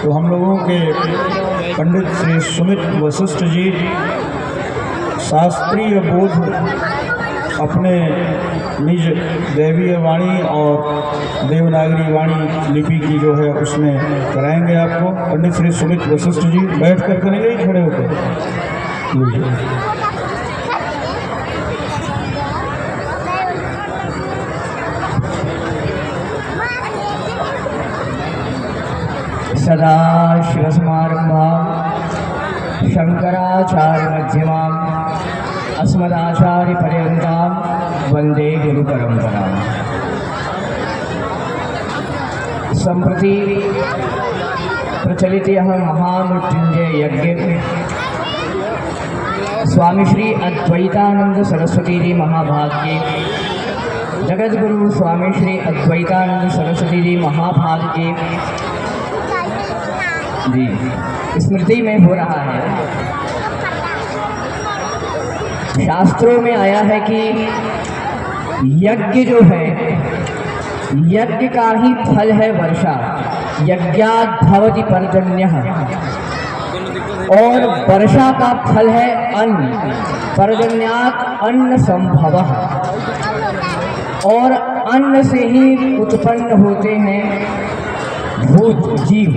तो हम लोगों के पंडित श्री सुमित वशिष्ठ जी शास्त्रीय बोध अपने निज दैवीय वाणी और देवनागरी वाणी लिपि की जो है उसमें कराएंगे आपको। पंडित श्री सुमित वशिष्ठ जी बैठ कर करेंगे, खड़े होकर? सदा शिवसमारंभा शंकराचार्य मध्यमाम् अस्मदाचार्य पर्यन्तां वंदे गुरु परंपरा। संप्रति प्रचलित यह महामृत्युंजय यज्ञ स्वामी श्री अद्वैतानंद सरस्वती जी महाभाग्य जगत गुरु स्वामी श्री अद्वैतानंद सरस्वती जी महाभाग्य जी स्मृति में हो रहा है। शास्त्रों में आया है कि यज्ञ जो है, यज्ञ का ही फल है वर्षा। यज्ञात् भवति पर्जन्यः, और वर्षा का फल है अन्न। पर्जन्यात् अन्न संभवः, और अन्न से ही उत्पन्न होते हैं भूत जीव।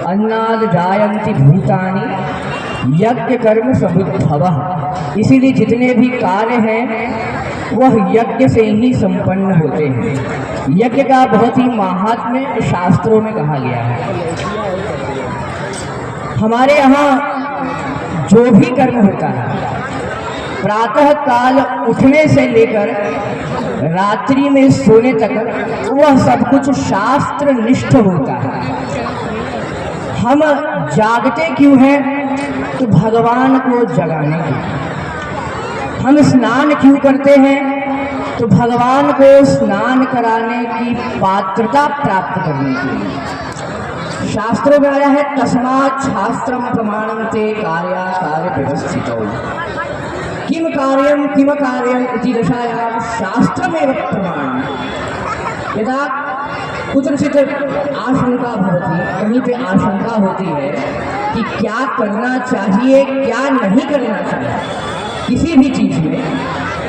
अन्नाद जायन्ति भूतानि यज्ञ कर्म समुद्भवः। इसीलिए जितने भी कार्य हैं वह यज्ञ से ही संपन्न होते हैं। यज्ञ का बहुत ही महात्म्य शास्त्रों में कहा गया है। हमारे यहाँ जो भी कर्म होता है, प्रातः काल उठने से लेकर रात्रि में सोने तक, वह सब कुछ शास्त्र निष्ठ होता है। हम जागते क्यों हैं? तो भगवान को जगाने के लिए। हम स्नान क्यों करते हैं? तो भगवान को स्नान कराने की पात्रता प्राप्त करने के लिए। शास्त्रों में आया है तस्मात् शास्त्रम प्रमाणन्ते कार्याकार्य व्यवस्थितौ किम कार्यम इति दशायां शास्त्रमेव प्रमाणम्। यदा कुत्रचित् आशंका भवति, कहीं पे आशंका होती है कि क्या करना चाहिए क्या नहीं करना चाहिए किसी भी चीज में,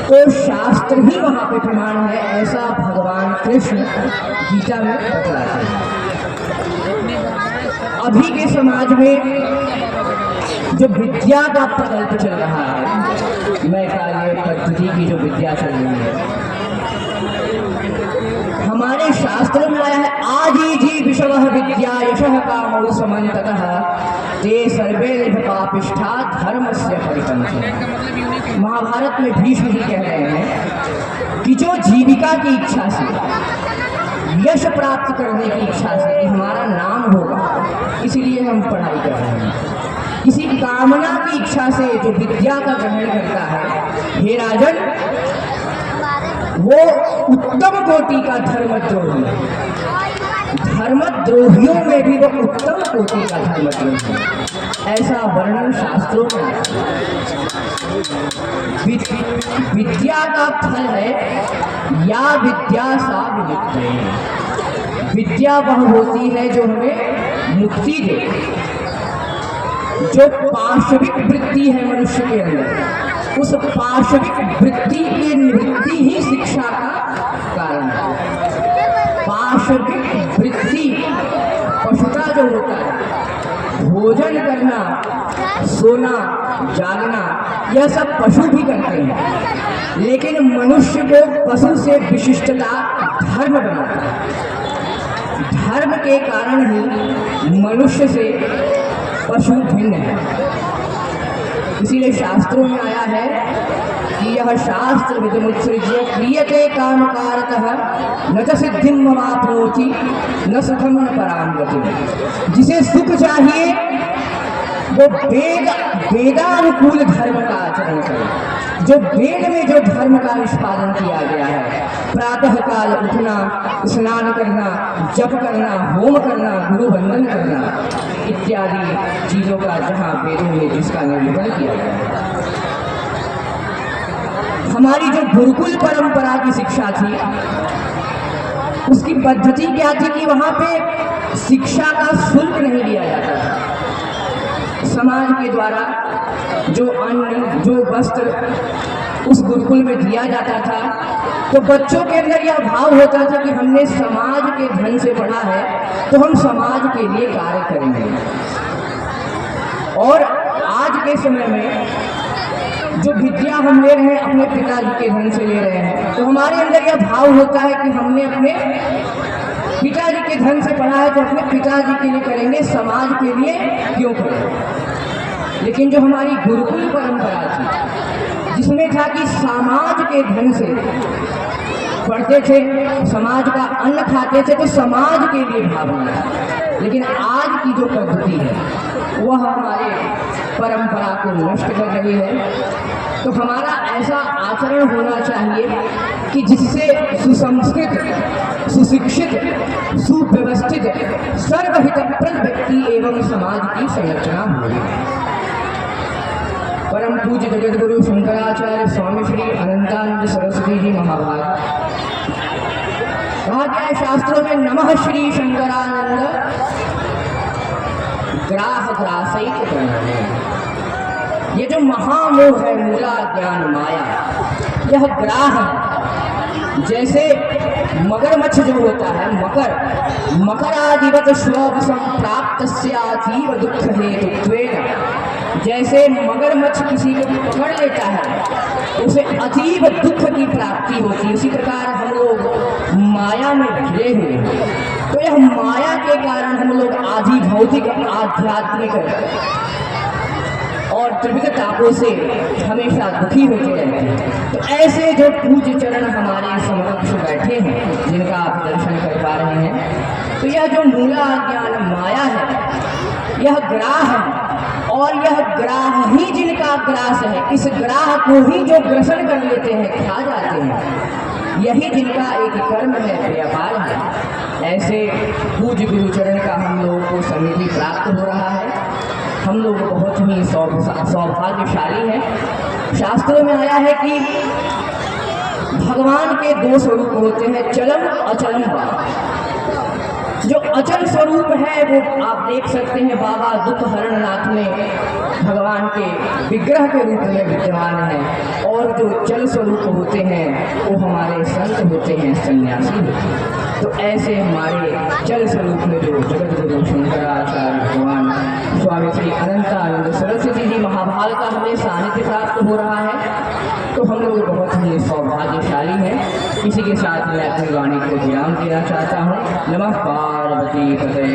तो शास्त्र ही वहाँ पे प्रमाण है, ऐसा भगवान कृष्ण गीता में बतलाते हैं। अभी के समाज में जो विद्या का प्रकल्प चल रहा है, मैं कार्य पद्धति की जो विद्या चल रही है, हमारे शास्त्रों में आया है आजीजी विषवः विद्या यशः कामौ समन्ततः ते सर्वे पापिष्ठा धर्मस्य परिपन्थः। महाभारत में भीष्म जी कह रहे हैं कि जो जीविका की इच्छा से, यश प्राप्त करने की इच्छा से, हमारा नाम होगा इसलिए हम पढ़ाई कर रहे हैं, किसी कामना की इच्छा से जो विद्या का ग्रहण करता है, हे राजन, वो उत्तम कोटि का धर्मद्रोही है। धर्मद्रोहियों में भी वो उत्तम कोटि का धर्मद्रोही है, ऐसा वर्णन शास्त्रों में आता है। विद्या का फल है या विद्या सा विमुक्ति। विद्या वह होती है जो हमें मुक्ति दे। जो पाशविक वृत्ति है मनुष्य के अंदर, उस पाशविक वृत्ति की निवृत्ति ही शिक्षा का कारण है। पाशविक वृत्ति, पशुता जो होता है, भोजन करना, सोना, जागना, यह सब पशु भी करते हैं, लेकिन मनुष्य को पशु से विशिष्टता धर्म बनाता है। धर्म के कारण ही मनुष्य से पशु भिन्न है। इसीलिए शास्त्रों में आया है कि यह शास्त्र विदमुत्सृज्य क्रियते कामकारतः न च सिद्धिं मवाप्नोति न सुखम न परां गतिम्। जिसे सुख चाहिए वो वेदानुकूल धर्म का आचरण करे। जो वेद में जो धर्म का निष्पादन किया गया है, प्रातः काल उठना, स्नान करना, जप करना, होम करना, गुरु वंदन करना इत्यादि चीजों का जहाँ वेदों में जिसका निर्वहन किया गया है। हमारी जो गुरुकुल परंपरा की शिक्षा थी, उसकी पद्धति क्या थी कि वहाँ पे शिक्षा का शुल्क के द्वारा जो अन्न जो वस्त्र उस गुरुकुल में दिया जाता था, तो बच्चों के अंदर यह भाव होता था कि हमने समाज के धन से पढ़ा है तो हम समाज के लिए कार्य करेंगे। और आज के समय में जो विद्या हम ले रहे हैं अपने पिताजी के धन से ले रहे हैं, तो हमारे अंदर यह भाव होता है कि हमने अपने पिताजी के धन से पढ़ा है तो अपने पिताजी के लिए करेंगे, समाज के लिए क्यों करें। लेकिन जो हमारी गुरुकुल परंपरा थी जिसमें था कि समाज के धन से पढ़ते थे, समाज का अन्न खाते थे, तो समाज के लिए भावना है। लेकिन आज की जो पद्धति है वह हमारे परंपरा को नष्ट कर रही है। तो हमारा ऐसा आचरण होना चाहिए कि जिससे सुसंस्कृत, सुशिक्षित, सुव्यवस्थित, सर्वहितप्रद व्यक्ति एवं समाज की संरचना हो। परम पूज्य जगत गुरु शंकराचार्य स्वामी श्री अनंतानंद सरस्वती जी महाभाग कहा गया है शास्त्रों में, नमः श्री शंकरानंद ग्राह ग्रासैक प्रणम्य। ये जो महामोह है मूला ज्ञान माया, यह ग्राह जैसे मगरमच्छ जो होता है, मकरादिवत श्लोक संप्राप्त अतीव दुख हेतुत्वेन, जैसे मगरमच्छ किसी को पकड़ लेता है उसे अतीब दुख की प्राप्ति होती है, उसी प्रकार हम लोग माया में घिरे हुए हैं। तो यह माया के कारण हम लोग आदि भौतिक आध्यात्मिक और त्रिविध तापों से हमेशा दुखी होते रहते हैं। तो ऐसे जो पूज्य चरण हमारे समक्ष बैठे हैं जिनका आप दर्शन कर पा रहे हैं, तो यह जो मूला ज्ञान माया है यह ग्राह है, और यह ग्राह ही जिनका ग्रास है, इस ग्राह को ही जो ग्रसन कर लेते हैं, खा जाते हैं, यही जिनका एक कर्म है, व्यापार है। ऐसे पूज्य गुरुचरण का हम लोगों को समिति प्राप्त हो रहा है। हम लोग बहुत ही सौभाग्यशाली हैं। शास्त्रों में आया है कि भगवान के दो स्वरूप होते हैं, चलम अचलम बाबा। जो अचल स्वरूप है वो आप देख सकते हैं बाबा दुख हरणनाथ में भगवान के विग्रह के रूप में विद्यमान है, और जो चल स्वरूप होते हैं वो हमारे संत होते हैं, सन्यासी होते हैं। तो ऐसे हमारे चल स्वरूप में जो जगत गुरु शंकराचार्य भगवान स्वामी श्री अनंतानंद सरस्वती जी महाभाग का हमें सानिध्य प्राप्त हो रहा है, तो हम लोग बहुत ही सौभाग्यशाली हैं। इसी के साथ मैं अपनी वाणी को विराम देना चाहता हूँ। नमः पार्वती पते।